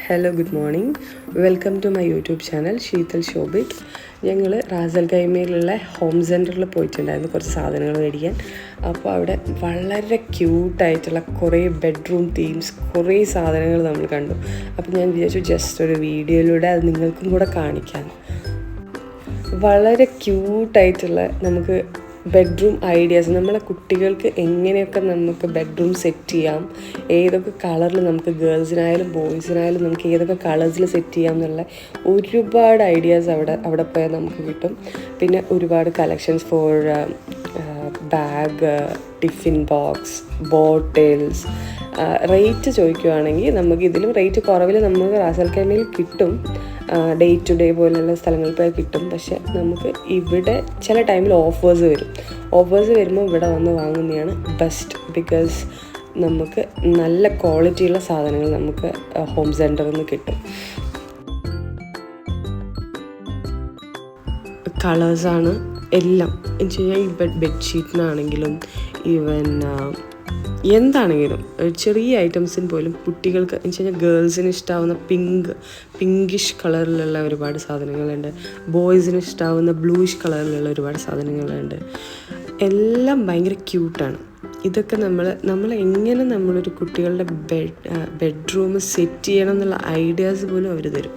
Hello good morning, welcome to my YouTube channel Sheetal Shobhit. ഞങ്ങൾ Ras al ഖൈമയിലുള്ള home സെൻറ്ററിൽ പോയിട്ടുണ്ടായിരുന്നു കുറച്ച് സാധനങ്ങൾ മേടിക്കാൻ. അപ്പോൾ അവിടെ വളരെ ക്യൂട്ടായിട്ടുള്ള കുറേ ബെഡ്റൂം തീംസ്, കുറേ സാധനങ്ങൾ നമ്മൾ കണ്ടു. അപ്പോൾ ഞാൻ വിചാരിച്ചു ജസ്റ്റ് ഒരു വീഡിയോയിലൂടെ അത് നിങ്ങൾക്കും കൂടെ കാണിക്കാൻ. വളരെ ക്യൂട്ടായിട്ടുള്ള നമുക്ക് ബെഡ്റൂം ഐഡിയാസ്, നമ്മളെ കുട്ടികൾക്ക് എങ്ങനെയൊക്കെ നമുക്ക് ബെഡ്റൂം സെറ്റ് ചെയ്യാം, ഏതൊക്കെ കളറിൽ നമുക്ക് ഗേൾസിനായാലും ബോയ്സിനായാലും നമുക്ക് ഏതൊക്കെ കളേഴ്സിൽ സെറ്റ് ചെയ്യാം എന്നുള്ള ഒരുപാട് ഐഡിയാസ് അവിടെ പോയാൽ നമുക്ക് കിട്ടും. പിന്നെ ഒരുപാട് collections four bag, tiffin box, bottles. Rate ചോദിക്കുകയാണെങ്കിൽ നമുക്ക് ഇതിലും റേറ്റ് കുറവിൽ നമുക്ക് റാസൽ ഖൈമയിൽ കിട്ടും, ഡേ ടു ഡേ പോലെയുള്ള സ്ഥലങ്ങളിൽ പോയി കിട്ടും. പക്ഷെ നമുക്ക് ഇവിടെ ചില ടൈമിൽ ഓഫേഴ്സ് വരുമ്പോൾ ഇവിടെ വന്ന് വാങ്ങുന്നതാണ് ബെസ്റ്റ്. ബിക്കോസ് നമുക്ക് നല്ല ക്വാളിറ്റിയുള്ള സാധനങ്ങൾ നമുക്ക് ഹോം സെൻറ്ററിൽ നിന്ന് കിട്ടും. കളേഴ്സാണ് എല്ലാം എന്ന് വെച്ച് കഴിഞ്ഞാൽ ഈ ബെഡ്ഷീറ്റിനാണെങ്കിലും ഈവൻ എന്താണെങ്കിലും ചെറിയ ഐറ്റംസിന് പോലും കുട്ടികൾക്ക് എന്ന് വെച്ച് കഴിഞ്ഞാൽ ഗേൾസിന് ഇഷ്ടാവുന്ന പിങ്കിഷ് കളറിലുള്ള ഒരുപാട് സാധനങ്ങളുണ്ട്, ബോയ്സിന് ഇഷ്ടാവുന്ന ബ്ലൂയിഷ് കളറിലുള്ള ഒരുപാട് സാധനങ്ങളുണ്ട്. എല്ലാം ഭയങ്കര ക്യൂട്ടാണ്. ഇതൊക്കെ നമ്മൾ എങ്ങനെ നമ്മളൊരു കുട്ടികളുടെ ബെഡ്റൂം സെറ്റ് ചെയ്യണം എന്നുള്ള ഐഡിയാസ് പോലും അവർ തരും.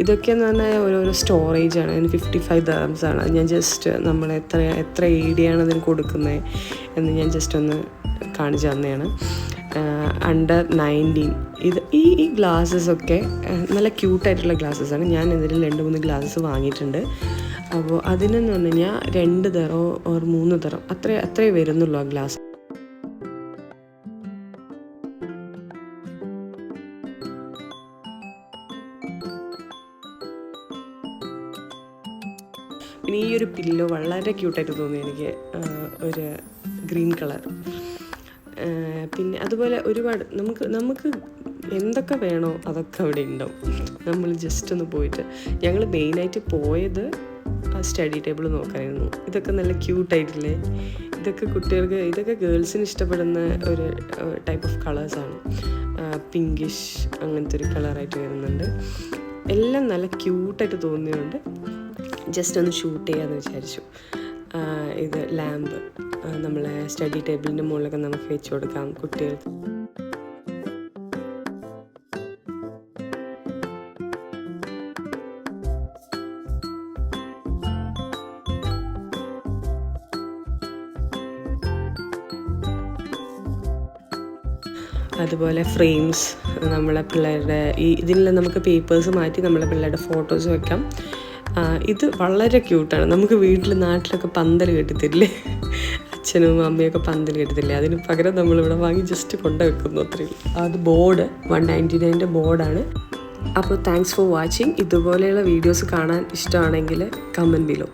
ഇതൊക്കെയെന്ന് പറഞ്ഞാൽ ഓരോരോ സ്റ്റോറേജാണ്. അതിന് 55 dirhams ആണ്. ഞാൻ ജസ്റ്റ് നമ്മൾ എത്ര ഏരിയയാണ് അതിന് കൊടുക്കുന്നത് എന്ന് ഞാൻ ജസ്റ്റ് ഒന്ന് കാണിച്ചു തന്നെയാണ്. അണ്ടർ 19 ഇത് ഈ ഗ്ലാസ്സസൊക്കെ നല്ല ക്യൂട്ടായിട്ടുള്ള ഗ്ലാസ്സസാണ്. ഞാൻ ഇതിൽ 2-3 ഗ്ലാസ്സസ് വാങ്ങിയിട്ടുണ്ട്. അപ്പോൾ അതിനെന്ന് പറഞ്ഞു കഴിഞ്ഞാൽ 2 തരോ ഓർ 3 തരം അത്രേ വരുന്നുള്ളൂ ആ ഗ്ലാസ്. പിന്നെ ഈ ഒരു പില്ലോ വളരെ ക്യൂട്ടായിട്ട് തോന്നി എനിക്ക്, ഒരു ഗ്രീൻ കളർ. പിന്നെ അതുപോലെ ഒരുപാട് നമുക്ക് എന്തൊക്കെ വേണോ അതൊക്കെ അവിടെ ഉണ്ടാവും. നമ്മൾ ജസ്റ്റ് ഒന്ന് പോയിട്ട് ഞങ്ങൾ മെയിനായിട്ട് പോയത് സ്റ്റഡി ടേബിൾ നോക്കാനായിരുന്നു. ഇതൊക്കെ നല്ല ക്യൂട്ടായിട്ടില്ലേ? ഇതൊക്കെ കുട്ടികൾക്ക്, ഇതൊക്കെ ഗേൾസിന് ഇഷ്ടപ്പെടുന്ന ഒരു ടൈപ്പ് ഓഫ് കളേഴ്സാണ്. പിങ്കിഷ് അങ്ങനത്തെ ഒരു കളറായിട്ട് വരുന്നുണ്ട്. എല്ലാം നല്ല ക്യൂട്ടായിട്ട് തോന്നിയതുകൊണ്ട് ജസ്റ്റ് ഒന്ന് ഷൂട്ട് ചെയ്യാമെന്ന് വിചാരിച്ചു. ഇത് ലാമ്പ് നമ്മളെ സ്റ്റഡി ടേബിളിൻ്റെ മുകളിലൊക്കെ നമുക്ക് വെച്ച് കൊടുക്കാം കുട്ടികൾക്ക്. അതുപോലെ ഫ്രെയിംസ്, നമ്മളെ പിള്ളേരുടെ ഇതിൽ നമുക്ക് പേപ്പേഴ്സ് മാറ്റി നമ്മളെ പിള്ളേരുടെ ഫോട്ടോസ് വെക്കാം. ഇത് വളരെ ക്യൂട്ടാണ്. നമുക്ക് നാട്ടിലൊക്കെ പന്തൽ കെട്ടിത്തരില്ലേ, അച്ഛനും അമ്മയൊക്കെ പന്തൽ കെട്ടിത്തില്ലേ, അതിന് പകരം നമ്മളിവിടെ വാങ്ങി ജസ്റ്റ് കൊണ്ടുവെക്കുന്നു, അത്രയും. അത് ബോർഡ് 199 ബോർഡാണ്. അപ്പോൾ താങ്ക്സ് ഫോർ വാച്ചിങ്. ഇതുപോലെയുള്ള വീഡിയോസ് കാണാൻ ഇഷ്ടമാണെങ്കിൽ comment below.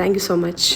Thank you so much.